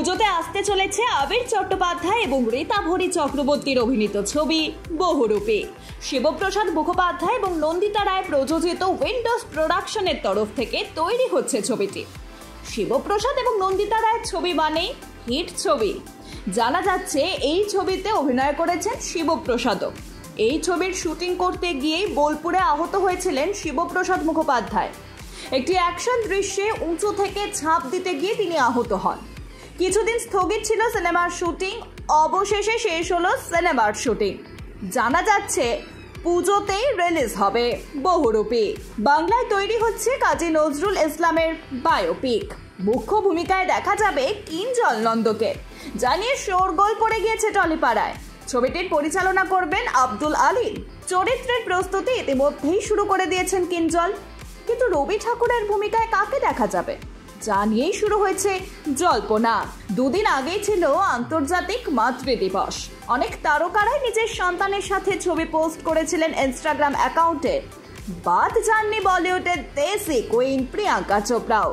পুজোতে আসতে চলেছে আবির চট্টোপাধ্যায় এবং রীতাভরি চক্রবর্তীর অভিনীত ছবি বহুরূপী। শিবপ্রসাদ মুখোপাধ্যায় এবং নন্দিতা রায় প্রযোজিত উইন্ডোজ প্রোডাকশনের তরফ থেকে তৈরি হচ্ছে ছবিটি। শিবপ্রসাদ এবং নন্দিতা রায়ের ছবি মানে হিট ছবি। জানা যাচ্ছে এই ছবিতে অভিনয় করেছেন শিবপ্রসাদও। এই ছবির শুটিং করতে গিয়েই বোলপুরে আহত হয়েছিলেন শিবপ্রসাদ মুখোপাধ্যায়। একটি অ্যাকশন দৃশ্যে উঁচু থেকে ঝাঁপ দিতে গিয়ে তিনি আহত হন। কিছুদিন স্থগিত ছিল সিনেমার শুটিং, অবশেষে শেষ হলো সিনেমার শুটিং। জানা যাচ্ছে পুজোতেই রিলিজ হবে বহুরূপী। বাংলায় তৈরি হচ্ছে কাজী নজরুল ইসলামের বায়োপিক। মুখ্য ভূমিকায় দেখা যাবে কিঞ্জল নন্দকে, জানিয়ে শোরগোল পড়ে গিয়েছে টলিপাড়ায়। ছবিটির পরিচালনা করবেন আব্দুল আলী। চরিত্রের প্রস্তুতি ইতিমধ্যেই শুরু করে দিয়েছেন কিঞ্জল। কিন্তু রবি ঠাকুরের ভূমিকায় কাকে দেখা যাবে জানিয়েই শুরু হয়েছে জল্পনা। দুদিন আগেই ছিল আন্তর্জাতিক মাতৃ দিবস। অনেক তারকারাই নিজের সন্তানের সাথে ছবি পোস্ট করেছিলেন ইনস্টাগ্রাম অ্যাকাউন্টে। বাদ যাননি বলিউডের দেশি কুইন প্রিয়াঙ্কা চোপড়াও।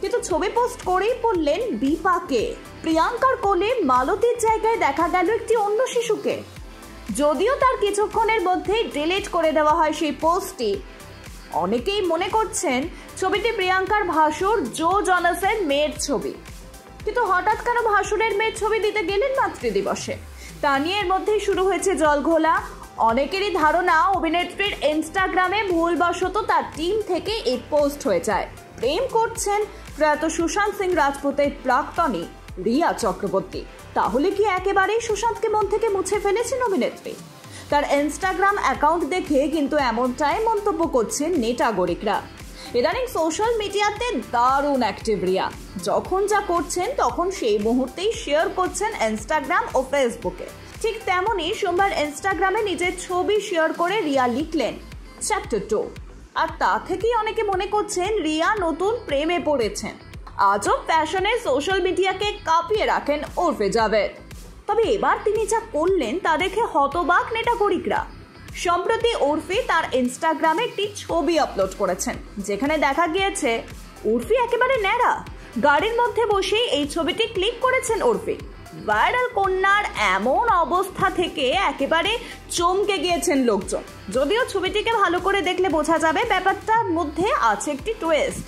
কিন্তু ছবি পোস্ট করেই পড়লেন বিপাকে। প্রিয়াঙ্কার কোলে মালতীর জায়গায় দেখা গেল একটি অন্য শিশুকে। যদিও তার কিছুক্ষণের মধ্যেই ডিলিট করে দেওয়া হয় সেই পোস্টটি। অনেকেই মনে করছেন ছবিটি প্রিয়াঙ্কার ভাসুর জো জনাসের মেয়ের ছবি। কিন্তু হঠাৎ কেন ভাসুরের মেয়ের ছবি দিতে গেলেন মাতৃদিবসে, তা নিয়ে এর মধ্যেই শুরু হয়েছে জলঘোলা। অনেকেরই ধারণা অভিনেত্রীর ইনস্টাগ্রামে ভুলবশত তার টিম থেকে এই পোস্ট হয়ে যায়। প্রেম করছেন প্রয়াত সুশান্ত সিং রাজপুতের প্রাক্তনী রিয়া চক্রবর্তী। তাহলে কি একেবারেই সুশান্তকে মন থেকে মুছে ফেলেছেন অভিনেত্রী? তার ইনস্টাগ্রাম অ্যাকাউন্ট দেখে কিন্তু এমনটাই মন্তব্য করছেন নেটাগরিকরা। ইদানিং সোশ্যাল মিডিয়াতে দারুণ অ্যাক্টিভ রিয়া। যখন যা করছেন তখন সেই মুহূর্তেই শেয়ার করছেন ইনস্টাগ্রাম ও ফেসবুকে। ঠিক তেমনই সোমবার ইনস্টাগ্রামে নিজের ছবি শেয়ার করে রিয়া লিখলেন চ্যাপ্টার 2। আর তা থেকেই অনেকে মনে করছেন রিয়া নতুন প্রেমে পড়েছেন। আজব ফ্যাশনে সোশ্যাল মিডিয়াকে কাঁপিয়ে রাখেন ওরফে জাভেদ। তবে এবার তিনি যা করলেন তা দেখে হতবাক নেটাগরিকরা। সম্প্রতি উর্ফি তার ইনস্টাগ্রামে একটি ছবি আপলোড করেছেন, যেখানে দেখা গিয়েছে উর্ফি একেবারে ন্যাড়া। গাড়ির মধ্যে বসেই এই ছবিটি ক্লিক করেছেন উর্ফি। ভাইরাল কন্যার এমন অবস্থা থেকে একেবারে চমকে গিয়েছেন লোকজন। যদিও ছবিটিকে ভালো করে দেখলে বোঝা যাবে ব্যাপারটার মধ্যে আছে একটি টুইস্ট।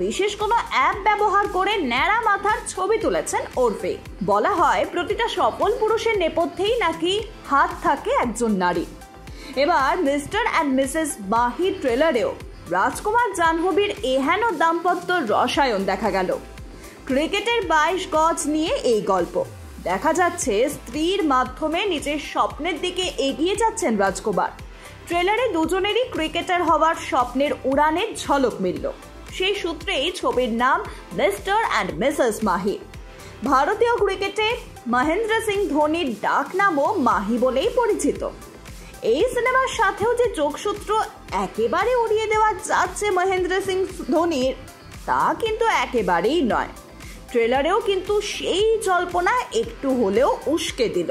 বিশেষ কোনো অ্যাপ ব্যবহার করে ন্যাড়া মাথার ছবি তুলেছেন উর্ফি। বলা হয় প্রতিটা সফল পুরুষের নেপথ্যেই নাকি হাত থাকে একজন নারী। এবার মিস্টার অ্যান্ড মিসেস মাহি ট্রেলারেও রাজকুমার জাহ্নবীর এহেন দাম্পত্য রসায়ন দেখা গেল। ক্রিকেটের 22 গজ নিয়ে এই গল্প। দেখা যাচ্ছে স্ত্রীর মাধ্যমে নিজের স্বপ্নের দিকে এগিয়ে যাচ্ছেন রাজকুমার। ট্রেলারে দুজনেরই ক্রিকেটার হওয়ার স্বপ্নের উড়ানের ঝলক মিলল। সেই সূত্রেই ছবির নাম মিস্টার অ্যান্ড মিসেস মাহি। ভারতীয় ক্রিকেটে মহেন্দ্র সিং ধোনির ডাক নামও মাহি বলেই পরিচিত। এই সিনেমার সাথেও যে যোগসূত্র একেবারে উড়িয়ে দেওয়া যাচ্ছে মহেন্দ্র সিং ধোনির, তা কিন্তু একেবারেই নয়। ট্রেলারেও কিন্তু সেই জল্পনা একটু হলেও উস্কে দিল।